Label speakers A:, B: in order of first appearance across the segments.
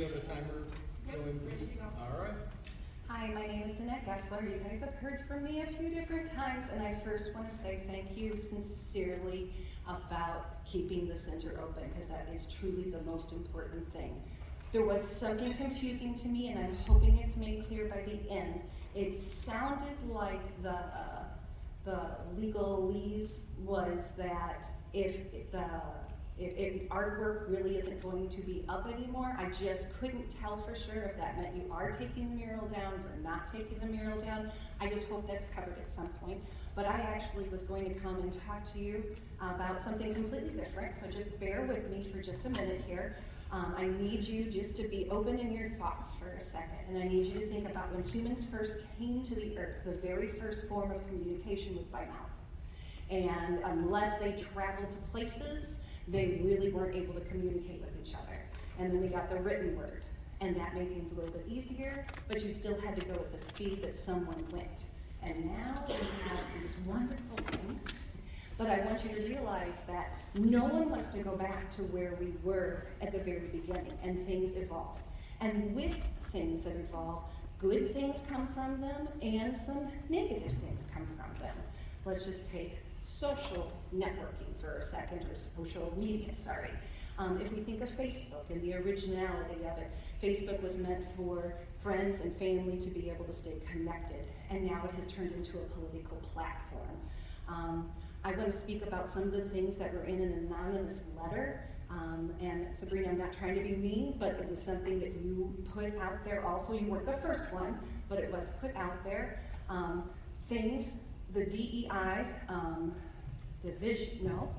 A: you have a timer going, please? All right.
B: Hi, my name is Danette Gessler. You guys have heard from me a few different times, and I first want to say thank you sincerely about keeping the center open, because that is truly the most important thing. There was something confusing to me, and I'm hoping it's made clear by the end. It sounded like the legalese was that if artwork really isn't going to be up anymore. I just couldn't tell for sure if that meant you are taking the mural down or not taking the mural down. I just hope that's covered at some point. But I actually was going to come and talk to you about something completely different, so just bear with me for just a minute here. I need you just to be open in your thoughts for a second, and I need you to think about when humans first came to the earth, the very first form of communication was by mouth. And unless they traveled to places, they really weren't able to communicate with each other. And then we got the written word, and that made things a little bit easier, but you still had to go at the speed that someone went. And now we have these wonderful things, but I want you to realize that no one wants to go back to where we were at the very beginning, and things evolve. And with things that evolve, good things come from them, and some negative things come from them. Let's just take social networking for a second, or social media, sorry. If we think of Facebook and the originality of it, Facebook was meant for friends and family to be able to stay connected, and now it has turned into a political platform. I want to speak about some of the things that were in an anonymous letter, and Sabrina, I'm not trying to be mean, but it was something that you put out there also. You weren't the first one, but it was put out there. Things, the DEI,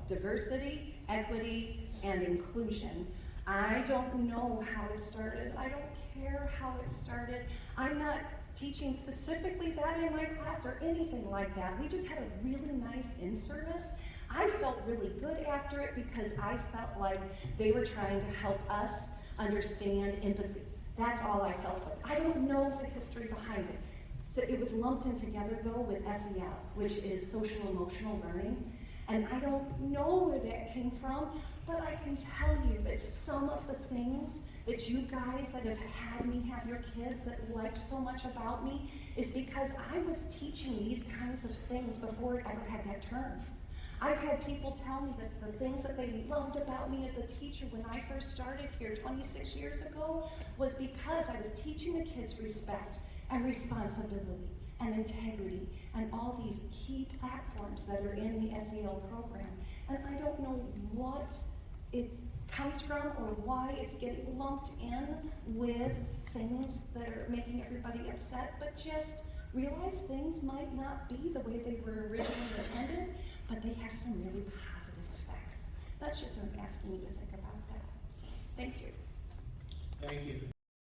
B: diversity, equity, and inclusion. I don't know how it started. I don't care how it started. I'm not teaching specifically that in my class or anything like that. We just had a really nice in-service. I felt really good after it because I felt like they were trying to help us understand empathy. That's all I felt like. I don't know the history behind it. It was lumped in together though with SEL, which is social emotional learning. And I don't know where that came from, but I can tell you that some of the things that you guys that have had me have your kids that liked so much about me is because I was teaching these kinds of things before it ever had that term. I've had people tell me that the things that they loved about me as a teacher when I first started here 26 years ago was because I was teaching the kids respect and responsibility and integrity and all these key platforms that are in the SEL program. And I don't know what it comes from or why it's getting lumped in with things that are making everybody upset, but just realize things might not be the way they were originally intended, but they have some really positive effects. That's just what I'm asking you to think about that. So, thank you.
A: Thank you.